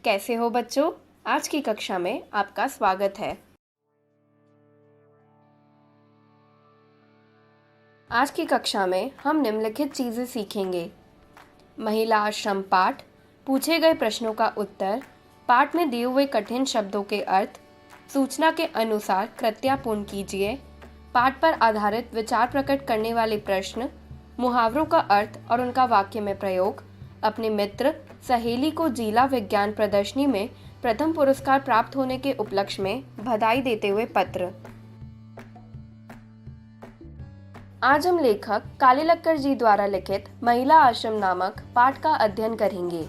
कैसे हो बच्चों? आज की कक्षा में आपका स्वागत है। आज की कक्षा में हम निम्नलिखित चीजें सीखेंगे। महिला आश्रम पाठ, पूछे गए प्रश्नों का उत्तर, पाठ में दिए हुए कठिन शब्दों के अर्थ, सूचना के अनुसार कृत्या पूर्ण कीजिए, पाठ पर आधारित विचार प्रकट करने वाले प्रश्न, मुहावरों का अर्थ और उनका वाक्य में प्रयोग, अपने मित्र सहेली को जिला विज्ञान प्रदर्शनी में प्रथम पुरस्कार प्राप्त होने के उपलक्ष्य में बधाई देते हुए पत्र। आज हम लेखक कालीलक्कर जी द्वारा लिखित महिला आश्रम नामक पाठ का अध्ययन करेंगे।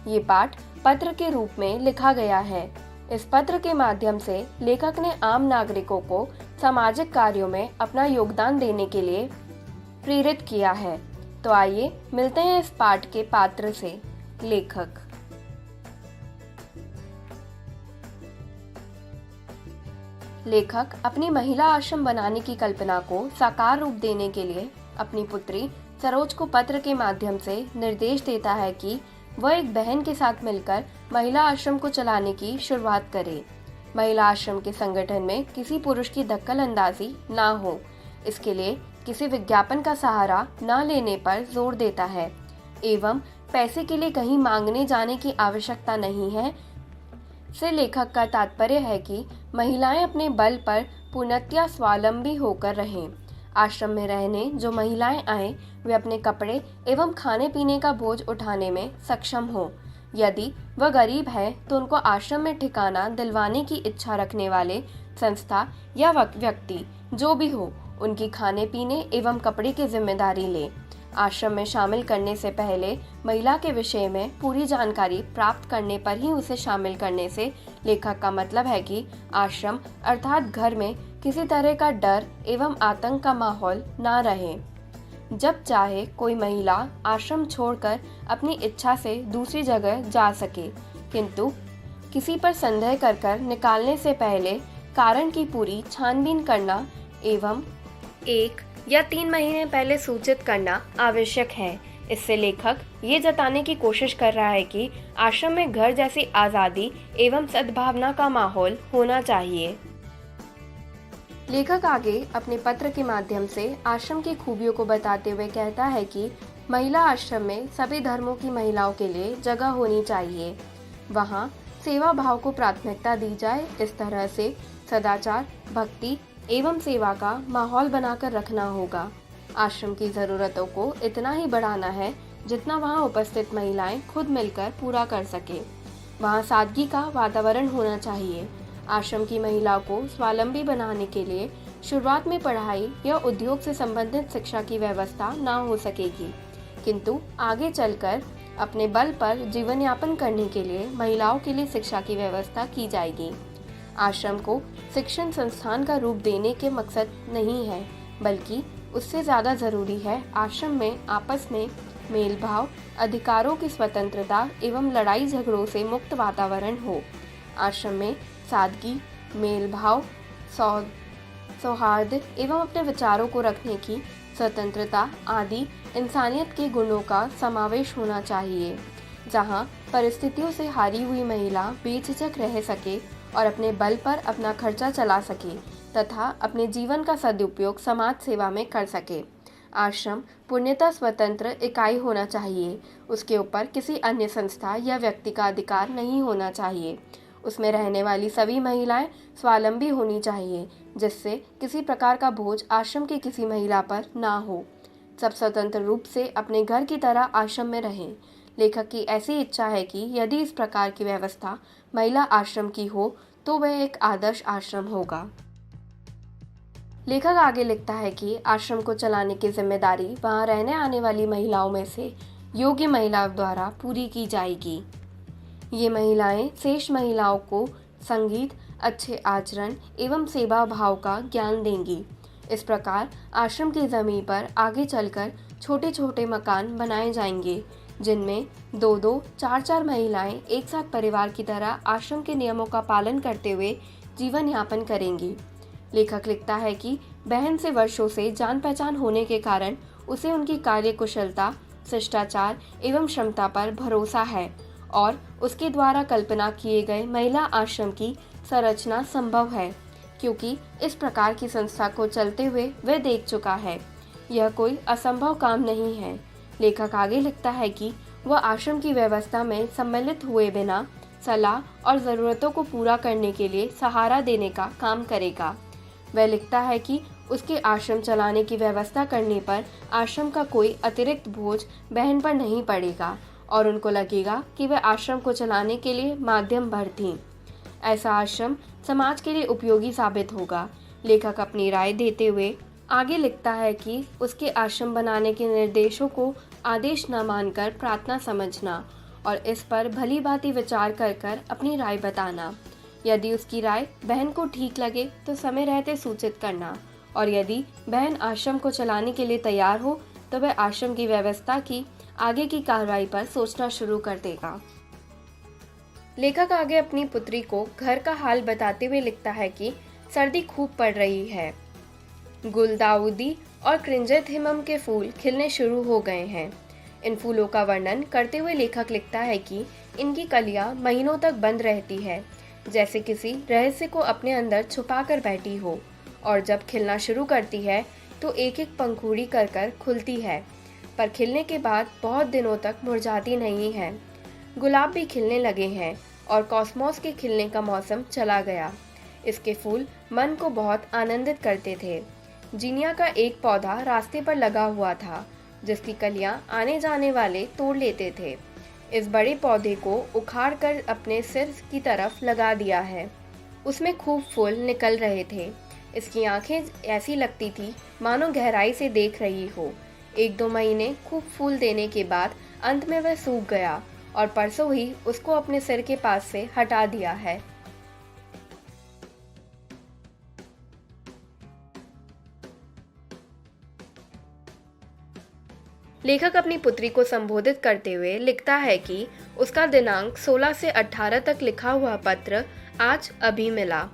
ये पाठ पत्र के रूप में लिखा गया है। इस पत्र के माध्यम से लेखक ने आम नागरिकों को सामाजिक कार्यों में अपना योगदान देने के लिए प्रेरित किया है। तो आइए मिलते हैं इस पाठ के पात्र से। लेखक अपनी महिला आश्रम बनाने की कल्पना को साकार रूप देने के लिए अपनी पुत्री सरोज को पत्र के माध्यम से निर्देश देता है कि वह एक बहन के साथ मिलकर महिला आश्रम को चलाने की शुरुआत करे। महिला आश्रम के संगठन में किसी पुरुष की दखल अंदाजी ना हो, इसके लिए किसी विज्ञापन का सहारा न लेने पर जोर देता है एवं पैसे के लिए कहीं मांगने जाने की आवश्यकता नहीं है। से लेखक का तात्पर्य है कि महिलाएं अपने बल पर पूर्णतया स्वावलंबी होकर रहें। आश्रम में रहने जो महिलाएं आए वे अपने कपड़े एवं खाने पीने का बोझ उठाने में सक्षम हो। यदि वह गरीब है तो उनको आश्रम में ठिकाना दिलवाने की इच्छा रखने वाले संस्था या व्यक्ति जो भी हो उनकी खाने पीने एवं कपड़े की जिम्मेदारी ले। आश्रम में शामिल करने से पहले महिला के विषय में पूरी जानकारी प्राप्त करने पर ही उसे शामिल करने से लेखक का मतलब है कि आश्रम अर्थात घर में किसी तरह का डर एवं आतंक का माहौल ना रहे। जब चाहे कोई महिला आश्रम छोड़कर अपनी इच्छा से दूसरी जगह जा सके, किंतु किसी पर संदेह कर निकालने से पहले कारण की पूरी छानबीन करना एवं 1 या 3 महीने पहले सूचित करना आवश्यक है। इससे लेखक ये जताने की कोशिश कर रहा है कि आश्रम में घर जैसी आज़ादी एवं सद्भावना का माहौल होना चाहिए। लेखक आगे अपने पत्र के माध्यम से आश्रम की खूबियों को बताते हुए कहता है कि महिला आश्रम में सभी धर्मों की महिलाओं के लिए जगह होनी चाहिए। वहाँ सेवा भाव को प्राथमिकता दी जाए। इस तरह से सदाचार, भक्ति एवं सेवा का माहौल बनाकर रखना होगा। आश्रम की ज़रूरतों को इतना ही बढ़ाना है जितना वहाँ उपस्थित महिलाएं खुद मिलकर पूरा कर सके। वहाँ सादगी का वातावरण होना चाहिए। आश्रम की महिलाओं को स्वावलंबी बनाने के लिए शुरुआत में पढ़ाई या उद्योग से संबंधित शिक्षा की व्यवस्था ना हो सकेगी, किंतु आगे चलकर अपने बल पर जीवन यापन करने के लिए महिलाओं के लिए शिक्षा की व्यवस्था की जाएगी। आश्रम को शिक्षण संस्थान का रूप देने के मकसद नहीं है, बल्कि उससे ज़्यादा ज़रूरी है आश्रम में आपस में मेल भाव, अधिकारों की स्वतंत्रता एवं लड़ाई झगड़ों से मुक्त वातावरण हो। आश्रम में सादगी, मेल भाव, सौहार्द एवं अपने विचारों को रखने की स्वतंत्रता आदि इंसानियत के गुणों का समावेश होना चाहिए, जहाँ परिस्थितियों से हारी हुई महिला बेझिझक रह सके और अपने बल पर अपना खर्चा चला सके तथा अपने जीवन का सदुपयोग समाज सेवा में कर सके। आश्रम पूर्णतः स्वतंत्र इकाई होना चाहिए। उसके ऊपर किसी अन्य संस्था या व्यक्ति का अधिकार नहीं होना चाहिए। उसमें रहने वाली सभी महिलाएं स्वावलंबी होनी चाहिए, जिससे किसी प्रकार का बोझ आश्रम की किसी महिला पर ना हो। सब स्वतंत्र रूप से अपने घर की तरह आश्रम में रहें। लेखक की ऐसी इच्छा है कि यदि इस प्रकार की व्यवस्था महिला आश्रम की हो तो वह एक आदर्श आश्रम होगा। लेखक आगे लिखता है कि आश्रम को चलाने की जिम्मेदारी वहां रहने आने वाली महिलाओं में से योग्य महिलाओं द्वारा पूरी की जाएगी। ये महिलाएं शेष महिलाओं को संगीत, अच्छे आचरण एवं सेवा भाव का ज्ञान देंगी। इस प्रकार आश्रम की जमीन पर आगे चलकर छोटे छोटे मकान बनाए जाएंगे, जिनमें 2-2, 4-4 महिलाएं एक साथ परिवार की तरह आश्रम के नियमों का पालन करते हुए जीवन यापन करेंगी। लेखक लिखता है कि बहन से वर्षों से जान पहचान होने के कारण उसे उनकी कार्य कुशलता, शिष्टाचार एवं क्षमता पर भरोसा है और उसके द्वारा कल्पना किए गए महिला आश्रम की संरचना संभव है, क्योंकि इस प्रकार की संस्था को चलते हुए वह देख चुका है। यह कोई असंभव काम नहीं है। लेखक आगे लिखता है कि वह आश्रम की व्यवस्था में सम्मिलित हुए बिना सलाह और ज़रूरतों को पूरा करने के लिए सहारा देने का काम करेगा। वह लिखता है कि उसके आश्रम चलाने की व्यवस्था करने पर आश्रम का कोई अतिरिक्त बोझ बहन पर नहीं पड़ेगा और उनको लगेगा कि वह आश्रम को चलाने के लिए माध्यम भर थीं। ऐसा आश्रम समाज के लिए उपयोगी साबित होगा। लेखक अपनी राय देते हुए आगे लिखता है कि उसके आश्रम बनाने के निर्देशों को आदेश न मानकर प्रार्थना समझना और इस पर भली भांति विचार कर अपनी राय बताना। यदि उसकी राय बहन को ठीक लगे तो समय रहते सूचित करना, और यदि बहन आश्रम को चलाने के लिए तैयार हो तो वह आश्रम की व्यवस्था की आगे की कार्रवाई पर सोचना शुरू कर देगा। लेखक आगे अपनी पुत्री को घर का हाल बताते हुए लिखता है कि सर्दी खूब पड़ रही है। गुलदाउदी और क्रिंजेंथेमम के फूल खिलने शुरू हो गए हैं। इन फूलों का वर्णन करते हुए लेखक लिखता है कि इनकी कलियां महीनों तक बंद रहती है, जैसे किसी रहस्य को अपने अंदर छुपा कर बैठी हो, और जब खिलना शुरू करती है तो एक एक पंखुड़ी कर खुलती है, पर खिलने के बाद बहुत दिनों तक मुरझाती नहीं है। गुलाब भी खिलने लगे हैं और कॉस्मोस के खिलने का मौसम चला गया। इसके फूल मन को बहुत आनंदित करते थे। जीनिया का एक पौधा रास्ते पर लगा हुआ था, जिसकी कलियां आने जाने वाले तोड़ लेते थे। इस बड़े पौधे को उखाड़ कर अपने सिर की तरफ लगा दिया है। उसमें खूब फूल निकल रहे थे। इसकी आंखें ऐसी लगती थी मानो गहराई से देख रही हो। 1-2 महीने खूब फूल देने के बाद अंत में वह सूख गया और परसों ही उसको अपने सिर के पास से हटा दिया है। लेखक अपनी पुत्री को संबोधित करते हुए लिखता है कि उसका दिनांक 16 से 18 तक लिखा हुआ पत्र आज अभी मिला।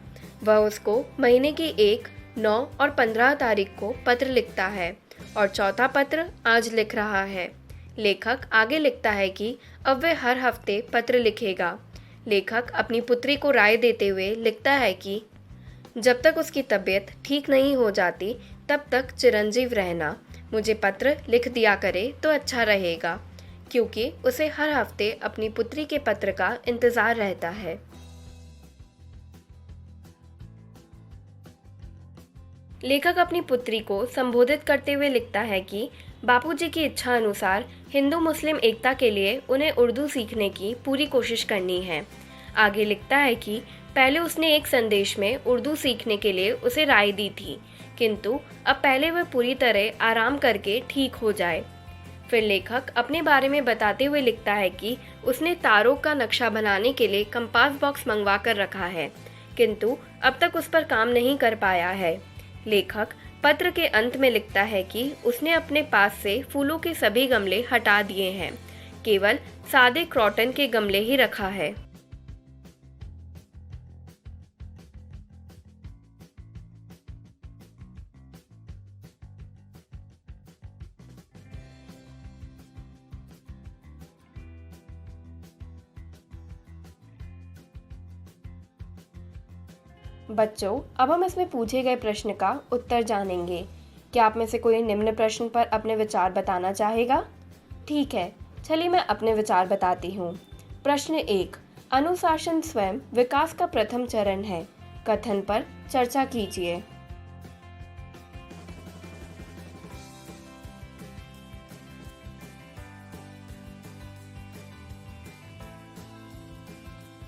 वह उसको महीने की 1, 9 और 15 तारीख को पत्र लिखता है और चौथा पत्र आज लिख रहा है। लेखक आगे लिखता है कि अब वह हर हफ्ते पत्र लिखेगा। लेखक अपनी पुत्री को राय देते हुए लिखता है कि जब तक उसकी तबीयत ठीक नहीं हो जाती तब तक चिरंजीव रहना, मुझे पत्र लिख दिया करे तो अच्छा रहेगा, क्योंकि उसे हर हफ्ते अपनी पुत्री के पत्र का इंतज़ार रहता है। लेखक अपनी पुत्री को संबोधित करते हुए लिखता है कि बापूजी की इच्छा अनुसार हिंदू मुस्लिम एकता के लिए उन्हें उर्दू सीखने की पूरी कोशिश करनी है। आगे लिखता है कि पहले उसने एक संदेश में उर्दू सीखने के लिए उसे राय दी थी, किंतु अब पहले वह पूरी तरह आराम करके ठीक हो जाए। फिर लेखक अपने बारे में बताते हुए लिखता है कि उसने तारों का नक्शा बनाने के लिए कंपास बॉक्स मंगवा कर रखा है, किंतु अब तक उस पर काम नहीं कर पाया है। लेखक पत्र के अंत में लिखता है कि उसने अपने पास से फूलों के सभी गमले हटा दिए हैं, केवल सादे क्रॉटन के गमले ही रखा है। बच्चों, अब हम इसमें पूछे गए प्रश्न का उत्तर जानेंगे। क्या आप में से कोई निम्न प्रश्न पर अपने विचार बताना चाहेगा? ठीक है, चलिए मैं अपने विचार बताती हूँ। प्रश्न 1, अनुशासन स्वयं विकास का प्रथम चरण है। कथन पर चर्चा कीजिए।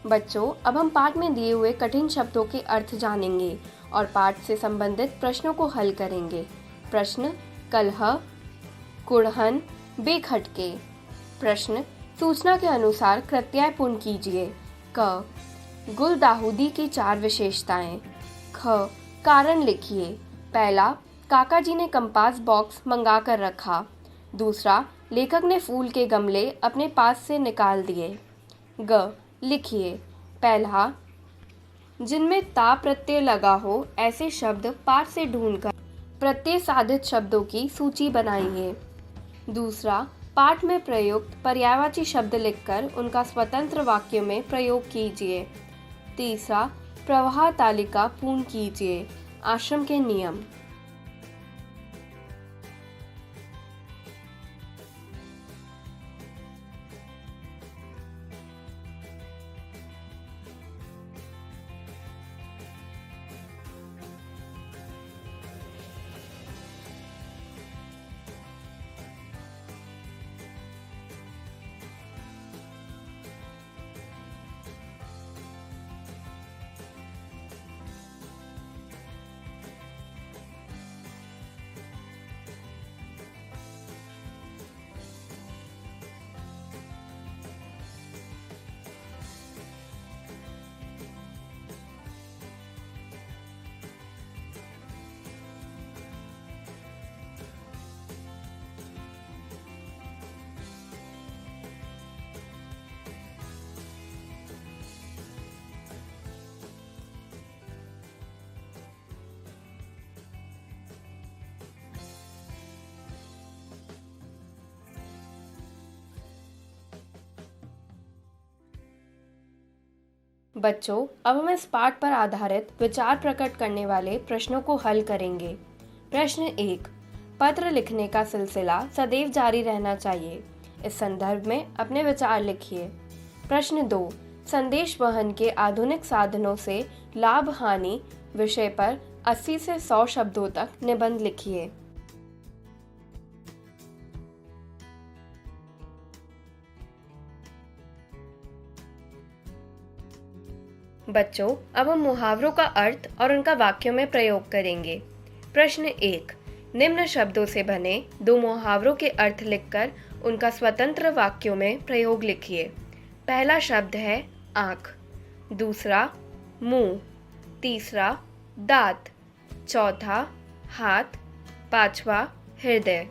बच्चों, अब हम पाठ में दिए हुए कठिन शब्दों के अर्थ जानेंगे और पाठ से संबंधित प्रश्नों को हल करेंगे। प्रश्न: कलह, कुड़हन, बेखटके। प्रश्न: सूचना के अनुसार प्रत्ययपूर्ण कीजिए। क, गुलदाउदी की 4 विशेषताएं। ख, कारण लिखिए। पहला, काका जी ने कंपास बॉक्स मंगा कर रखा। दूसरा, लेखक ने फूल के गमले अपने पास से निकाल दिए। ग, लिखिए। पहला, जिनमें ता प्रत्यय लगा हो ऐसे शब्द पाठ से ढूंढकर प्रत्यय साधित शब्दों की सूची बनाइए। दूसरा, पाठ में प्रयुक्त पर्यायवाची शब्द लिखकर उनका स्वतंत्र वाक्य में प्रयोग कीजिए। तीसरा, प्रवाह तालिका पूर्ण कीजिए। आश्रम के नियम। बच्चों, अब हम इस पाठ पर आधारित विचार प्रकट करने वाले प्रश्नों को हल करेंगे। प्रश्न 1, पत्र लिखने का सिलसिला सदैव जारी रहना चाहिए। इस संदर्भ में अपने विचार लिखिए। प्रश्न 2, संदेश वहन के आधुनिक साधनों से लाभ हानि विषय पर 80 से 100 शब्दों तक निबंध लिखिए। बच्चों, अब हम मुहावरों का अर्थ और उनका वाक्यों में प्रयोग करेंगे। प्रश्न 1, निम्न शब्दों से बने 2 मुहावरों के अर्थ लिखकर उनका स्वतंत्र वाक्यों में प्रयोग लिखिए। पहला शब्द है आँख, दूसरा मुंह, तीसरा दांत, चौथा हाथ, पांचवा हृदय।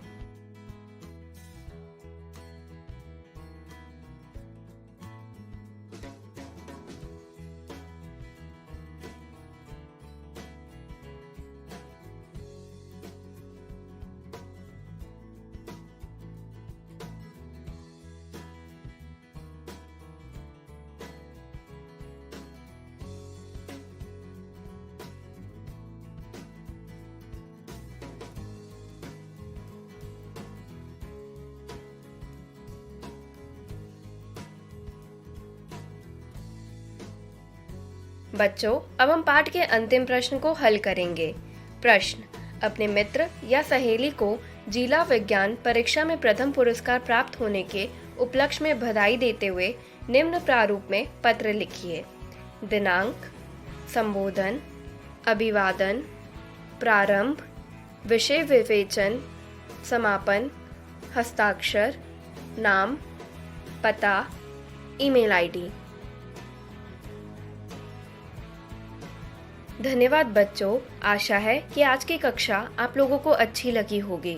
बच्चों, अब हम पाठ के अंतिम प्रश्न को हल करेंगे। प्रश्न, अपने मित्र या सहेली को जिला विज्ञान परीक्षा में प्रथम पुरस्कार प्राप्त होने के उपलक्ष्य में बधाई देते हुए निम्न प्रारूप में पत्र लिखिए। दिनांक, संबोधन, अभिवादन, प्रारंभ, विषय विवेचन, समापन, हस्ताक्षर, नाम, पता, ईमेल आईडी। धन्यवाद बच्चों, आशा है कि आज की कक्षा आप लोगों को अच्छी लगी होगी।